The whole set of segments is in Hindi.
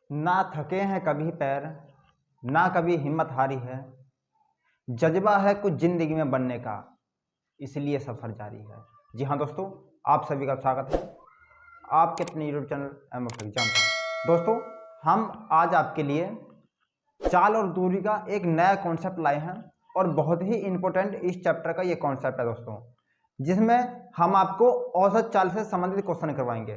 ना थके हैं कभी पैर, ना कभी हिम्मत हारी है। जज्बा है कुछ जिंदगी में बनने का, इसलिए सफ़र जारी है। जी हाँ दोस्तों, आप सभी का स्वागत है आपके अपने यूट्यूब चैनल एमएफ एग्जाम पर। दोस्तों, हम आज आपके लिए चाल और दूरी का एक नया कॉन्सेप्ट लाए हैं और बहुत ही इम्पोर्टेंट इस चैप्टर का ये कॉन्सेप्ट है दोस्तों, जिसमें हम आपको औसत चाल से संबंधित क्वेश्चन करवाएंगे।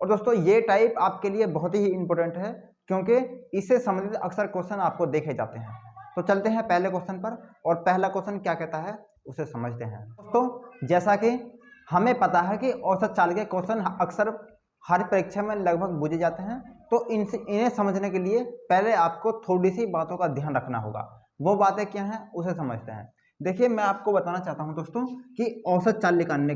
और दोस्तों, ये टाइप आपके लिए बहुत ही इम्पोर्टेंट है क्योंकि इससे संबंधित अक्सर क्वेश्चन आपको देखे जाते हैं। तो चलते हैं पहले क्वेश्चन पर, और पहला क्वेश्चन क्या कहता है उसे समझते हैं। दोस्तों, जैसा कि हमें पता है कि औसत चाल के क्वेश्चन अक्सर हर परीक्षा में लगभग पूछे जाते हैं, तो इन्हें समझने के लिए पहले आपको थोड़ी सी बातों का ध्यान रखना होगा। वो बातें क्या हैं उसे समझते हैं। देखिए, मैं आपको बताना चाहता हूं दोस्तों कि औसत चाल निकालने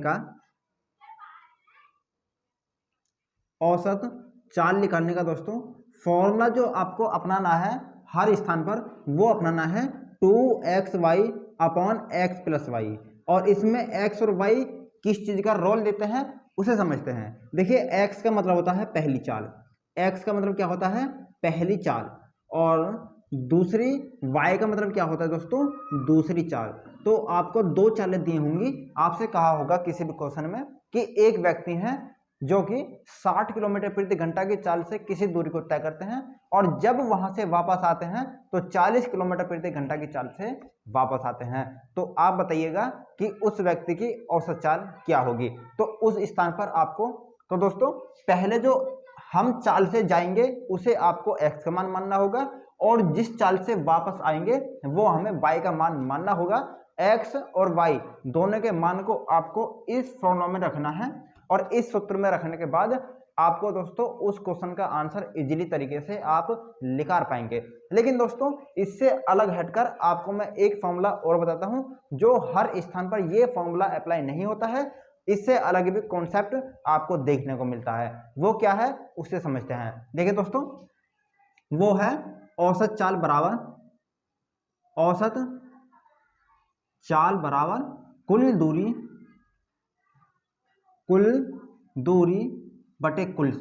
का दोस्तों फॉर्मूला जो आपको अपनाना है हर स्थान पर, वो अपनाना है 2xy upon x plus Y. और इसमें x और y किस चीज का रोल देते हैं उसे समझते हैं। देखिए, x का मतलब होता है पहली चाल, x का मतलब क्या होता है पहली चाल, और दूसरी y का मतलब क्या होता है दोस्तों दूसरी चाल। तो आपको दो चालें दी होंगी, आपसे कहा होगा किसी भी क्वेश्चन में कि एक व्यक्ति है जो कि 60 किलोमीटर प्रति घंटा की चाल से किसी दूरी को तय करते हैं, और जब वहां से वापस आते हैं तो 40 किलोमीटर प्रति घंटा की चाल से वापस आते हैं। तो आप बताइएगा कि उस व्यक्ति की औसत चाल क्या होगी। तो उस स्थान पर आपको, तो दोस्तों पहले जो हम चाल से जाएंगे उसे आपको x का मान मानना होगा, और जिस चाल से वापस आएंगे वो हमें y का मान मानना होगा। x और y दोनों के मान को आपको इस फॉर्मूला में रखना है, और इस सूत्र में रखने के बाद आपको दोस्तों उस क्वेश्चन का आंसर इजीली तरीके से आप निकाल पाएंगे। लेकिन दोस्तों, इससे अलग हटकर आपको मैं एक फॉर्मूला और बताता हूं जो हर स्थान पर यह फॉर्मूला अप्लाई नहीं होता है। इससे अलग भी कॉन्सेप्ट आपको देखने को मिलता है। वो क्या है उसे समझते हैं। देखिए दोस्तों, वो है औसत चाल बराबर कुल दूरी बटे कुल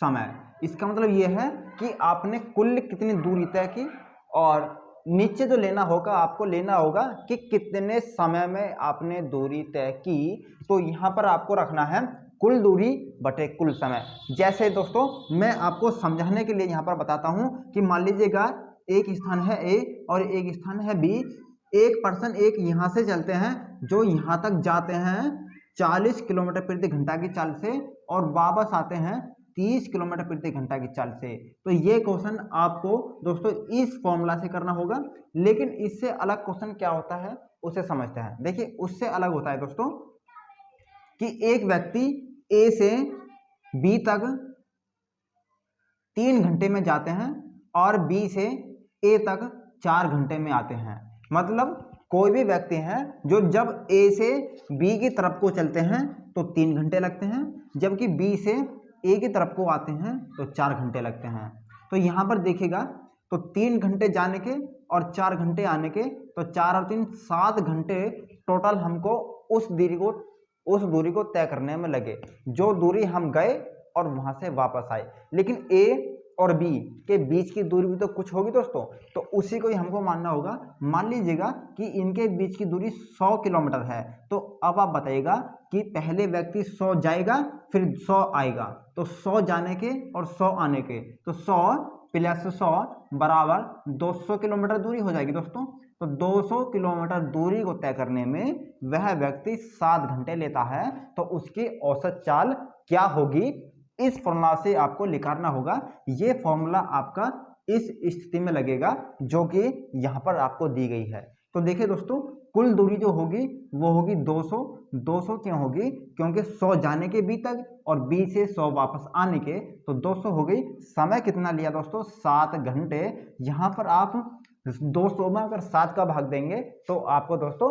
समय। इसका मतलब यह है कि आपने कुल कितनी दूरी तय की, और नीचे जो आपको लेना होगा कि कितने समय में आपने दूरी तय की। तो यहाँ पर आपको रखना है कुल दूरी बटे कुल समय। जैसे दोस्तों, मैं आपको समझाने के लिए यहाँ पर बताता हूँ कि मान लीजिएगा एक स्थान है A और एक स्थान है B। एक पर्सन यहाँ से चलते हैं जो यहाँ तक जाते हैं 40 किलोमीटर प्रति घंटा की चाल से, और वापस आते हैं 30 किलोमीटर प्रति घंटा की चाल से। तो ये क्वेश्चन आपको दोस्तों इस फॉर्मूला से करना होगा। लेकिन इससे अलग क्वेश्चन क्या होता है उसे समझते हैं। देखिए, उससे अलग होता है दोस्तों कि एक व्यक्ति A से B तक 3 घंटे में जाते हैं और B से A तक 4 घंटे में आते हैं। मतलब कोई भी व्यक्ति है जो जब A से B की तरफ को चलते हैं तो 3 घंटे लगते हैं, जबकि B से A की तरफ को आते हैं तो 4 घंटे लगते हैं। तो यहाँ पर देखिएगा, तो 3 घंटे जाने के और 4 घंटे आने के, तो 4 और 3 7 घंटे टोटल हमको उस दूरी को तय करने में लगे, जो दूरी हम गए और वहां से वापस आए। लेकिन A और B के बीच की दूरी भी तो कुछ होगी दोस्तों, तो उसी को ही हमको मानना होगा। मान लीजिएगा कि इनके बीच की दूरी 100 किलोमीटर है। तो अब आप बताइएगा कि पहले व्यक्ति 100 जाएगा फिर 100 आएगा, तो 100 जाने के और 100 आने के, तो 100 प्लस 100 बराबर 200 किलोमीटर दूरी हो जाएगी दोस्तों। तो 200 किलोमीटर दूरी को तय करने में वह व्यक्ति 7 घंटे लेता है। तो उसकी औसत चाल क्या होगी, इस फॉर्मूला से आपको निकालना होगा। ये फॉर्मूला आपका इस स्थिति में लगेगा जो कि यहाँ पर आपको दी गई है। तो देखिए दोस्तों, कुल दूरी जो होगी वो होगी 200 क्यों होगी, क्योंकि 100 जाने के B तक और B से 100 वापस आने के, तो 200 हो गई। समय कितना लिया दोस्तों 7 घंटे। यहाँ पर आप 200 में अगर 7 का भाग देंगे तो आपको दोस्तों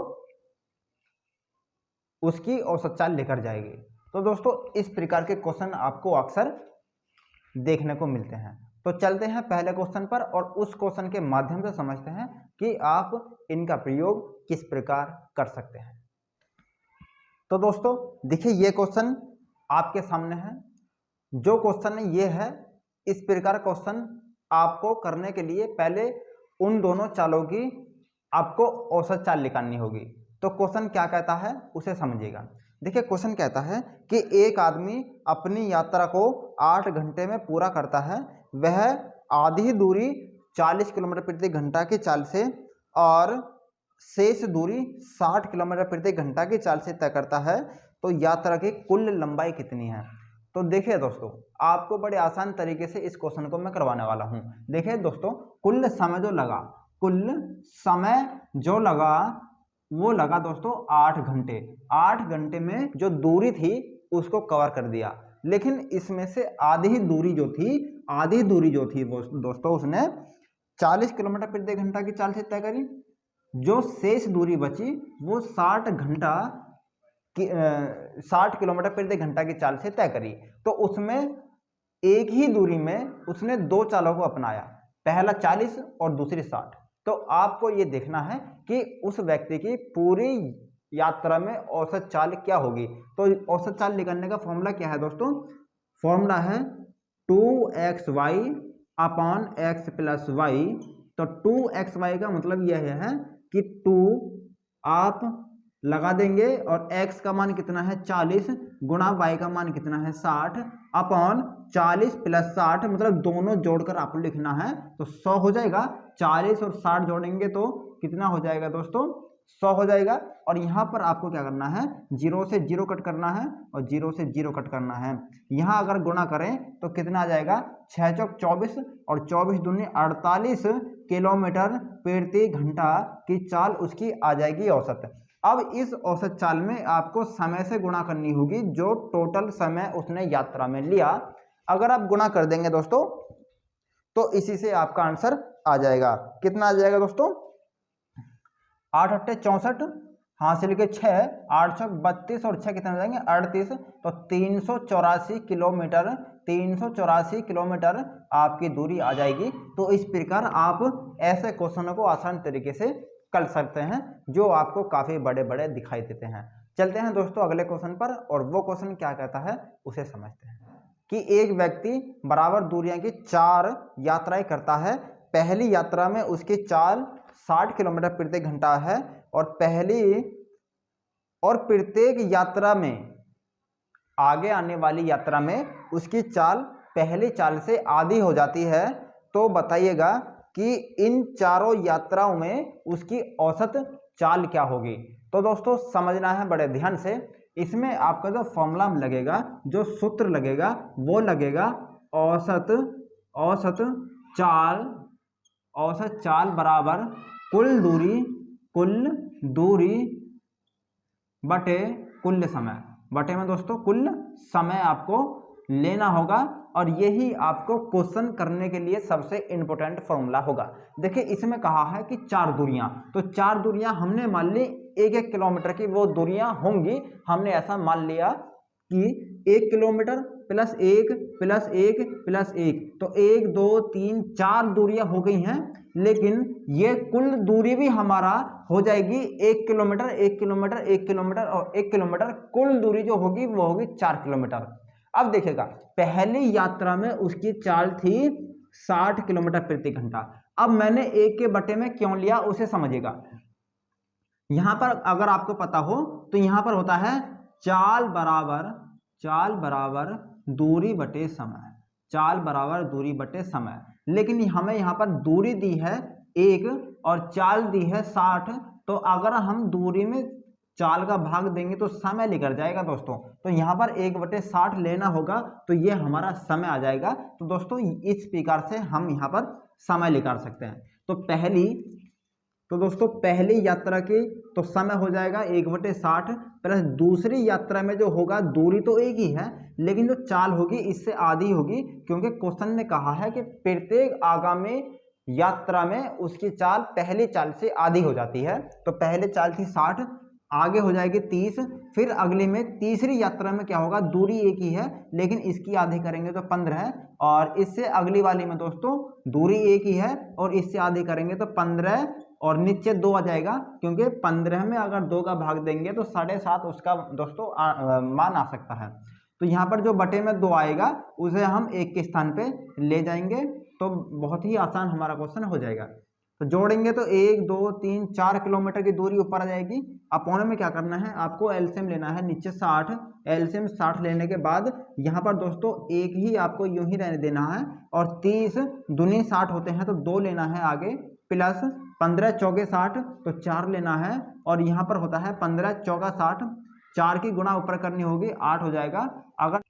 उसकी औसत चाल लेकर जाएगी। तो दोस्तों, इस प्रकार के क्वेश्चन आपको अक्सर देखने को मिलते हैं। तो चलते हैं पहले क्वेश्चन पर, और उस क्वेश्चन के माध्यम से समझते हैं कि आप इनका प्रयोग किस प्रकार कर सकते हैं। तो दोस्तों देखिए, ये क्वेश्चन आपके सामने है। जो क्वेश्चन ये है, इस प्रकार क्वेश्चन आपको करने के लिए पहले उन दोनों चालों की आपको औसत चाल निकालनी होगी। तो क्वेश्चन क्या कहता है उसे समझिएगा। देखिए क्वेश्चन कहता है कि एक आदमी अपनी यात्रा को 8 घंटे में पूरा करता है। वह आधी दूरी 40 किलोमीटर प्रति घंटा की चाल से और शेष दूरी 60 किलोमीटर प्रति घंटा की चाल से तय करता है। तो यात्रा की कुल लंबाई कितनी है? तो देखिए दोस्तों, आपको बड़े आसान तरीके से इस क्वेश्चन को मैं करवाने वाला हूं। देखिए दोस्तों, कुल समय जो लगा वो लगा दोस्तों 8 घंटे। 8 घंटे में जो दूरी थी उसको कवर कर दिया, लेकिन इसमें से आधी दूरी जो थी वो दोस्तों उसने 40 किलोमीटर प्रति घंटा की चाल से तय करी। जो शेष दूरी बची वो 60 किलोमीटर प्रति घंटा की चाल से तय करी। तो उसमें एक ही दूरी में उसने दो चालों को अपनाया, पहला 40 और दूसरी 60। तो आपको ये देखना है कि उस व्यक्ति की पूरी यात्रा में औसत चाल क्या होगी। तो औसत चाल निकालने का फॉर्मूला क्या है दोस्तों? फॉर्मूला है 2xy upon x plus Y. तो 2xy का मतलब यह है कि 2 आप लगा देंगे और x का मान कितना है 40 गुणा y का मान कितना है 60 अपॉन 40 प्लस 60, मतलब दोनों जोड़कर आपको लिखना है तो 100 हो जाएगा। 40 और 60 जोड़ेंगे तो कितना हो जाएगा दोस्तों? 100 हो जाएगा। और यहाँ पर आपको क्या करना है, 0 से 0 कट करना है और 0 से 0 कट करना है। यहाँ अगर गुणा करें तो कितना आ जाएगा? 6 चौक 24 और 24 दूनी 48 किलोमीटर प्रति घंटा की चाल उसकी आ जाएगी औसत। अब इस औसत चाल में आपको समय से गुणा करनी होगी, जो टोटल समय उसने यात्रा में लिया। अगर आप गुणा कर देंगे दोस्तों तो इसी से आपका आंसर आ जाएगा। कितना आ जाएगा दोस्तों? 8 अट्ठे 64, हाँ से लिखे 6, 8 चौक 32 और 6 कितने हो जाएंगे? 38। तो 384 किलोमीटर आपकी दूरी आ जाएगी। तो इस प्रकार आप ऐसे क्वेश्चनों को आसान तरीके से कर सकते हैं, जो आपको काफ़ी बड़े बड़े दिखाई देते हैं। चलते हैं दोस्तों अगले क्वेश्चन पर, और वो क्वेश्चन क्या कहता है उसे समझते हैं। कि एक व्यक्ति बराबर दूरियां की 4 यात्राएं करता है। पहली यात्रा में उसकी चाल 60 किलोमीटर प्रति घंटा है और प्रत्येक यात्रा में आगे आने वाली यात्रा में उसकी चाल पहली चाल से आधी हो जाती है। तो बताइएगा कि इन चारों यात्राओं में उसकी औसत चाल क्या होगी। तो दोस्तों समझना है बड़े ध्यान से। इसमें आपका जो फॉर्मूला लगेगा, जो सूत्र लगेगा वो लगेगा औसत चाल बराबर कुल दूरी बटे कुल समय। बटे में दोस्तों कुल समय आपको लेना होगा, और यही आपको क्वेश्चन करने के लिए सबसे इंपॉर्टेंट फॉर्मूला होगा। देखिए इसमें कहा है कि 4 दूरियां, तो 4 दूरियां हमने मान ली 1-1 किलोमीटर की वो दूरियां होंगी। हमने ऐसा मान लिया कि 1 किलोमीटर प्लस 1 प्लस 1 प्लस 1, तो 1 2 3 4 दूरियां हो गई हैं। लेकिन ये कुल दूरी भी हमारा हो जाएगी 1 किलोमीटर 1 किलोमीटर 1 किलोमीटर और 1 किलोमीटर। कुल दूरी जो होगी वो होगी 4 किलोमीटर। अब देखिएगा पहली यात्रा में उसकी चाल थी 60 किलोमीटर प्रति घंटा। अब मैंने 1 के बटे में क्यों लिया उसे समझिएगा। यहां पर अगर आपको पता हो तो यहां पर होता है चाल बराबर दूरी बटे समय, चाल बराबर दूरी बटे समय। लेकिन हमें यहाँ पर दूरी दी है 1 और चाल दी है 60, तो अगर हम दूरी में चाल का भाग देंगे तो समय निकल जाएगा दोस्तों। तो यहाँ पर 1/60 लेना होगा, तो ये हमारा समय आ जाएगा। तो दोस्तों इस प्रकार से हम यहाँ पर समय निकाल सकते हैं। तो दोस्तों पहली यात्रा की तो समय हो जाएगा 1/60 प्लस दूसरी यात्रा में जो होगा दूरी तो एक ही है, लेकिन जो चाल होगी इससे आधी होगी, क्योंकि क्वेश्चन ने कहा है कि प्रत्येक आगामी यात्रा में उसकी चाल पहली चाल से आधी हो जाती है। तो पहले चाल थी 60, आगे हो जाएगी 30, फिर अगली में तीसरी यात्रा में क्या होगा, दूरी एक ही है लेकिन इसकी आधी करेंगे तो 15 है, और इससे अगली वाली में दोस्तों दूरी एक ही है और इससे आधी करेंगे तो 15 और नीचे 2 आ जाएगा, क्योंकि 15 में अगर 2 का भाग देंगे तो 7.5 उसका दोस्तों मान आ सकता है। तो तो यहाँ पर जो बटे में 2 आएगा उसे हम 1 के स्थान पे ले जाएंगे, तो बहुत ही आसान हमारा क्वेश्चन हो जाएगा। तो जोड़ेंगे तो 1 2 3 4 किलोमीटर की दूरी ऊपर आ जाएगी। अपोने में क्या करना है, आपको एलसीएम लेना है नीचे 60, एलसीएम 60 लेने के बाद यहाँ पर दोस्तों एक ही आपको यूं ही रहने देना है, और 30 दूनी 60 होते हैं तो 2 लेना है आगे, प्लस 15 चौके 60 तो 4 लेना है, और यहाँ पर होता है 15 चौका 60, 4 की गुणा ऊपर करनी होगी 8 हो जाएगा। अगर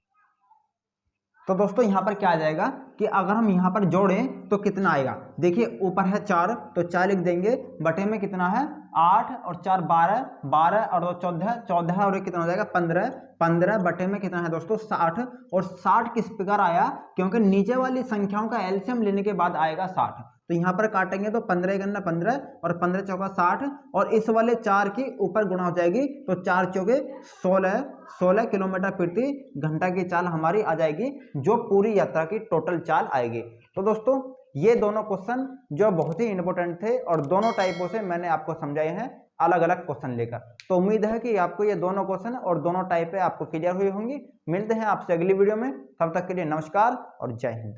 तो दोस्तों यहाँ पर क्या आ जाएगा कि अगर हम यहाँ पर जोड़ें तो कितना आएगा, देखिए ऊपर है 4 तो 4 लिख देंगे, बटे में कितना है 8 और 4 12, 12 और 2 14, 14 और कितना हो जाएगा 15, 15 बटे में कितना है दोस्तों 60, और 60 किस प्रकार आया, क्योंकि नीचे वाली संख्याओं का एलसीएम लेने के बाद आएगा 60। तो यहाँ पर काटेंगे तो 15 गन्ना 15 और 15 चौका 60, और इस वाले 4 की ऊपर गुणा हो जाएगी तो 4 चौके 16, 16 किलोमीटर प्रति घंटा की चाल हमारी आ जाएगी, जो पूरी यात्रा की टोटल चाल आएगी। तो दोस्तों ये दोनों क्वेश्चन जो बहुत ही इंपॉर्टेंट थे और दोनों टाइपों से मैंने आपको समझाए हैं अलग अलग क्वेश्चन लेकर। तो उम्मीद है कि आपको ये दोनों क्वेश्चन और दोनों टाइपें आपको क्लियर हुई होंगी। मिलते हैं आपसे अगली वीडियो में, तब तक के लिए नमस्कार और जय हिंद।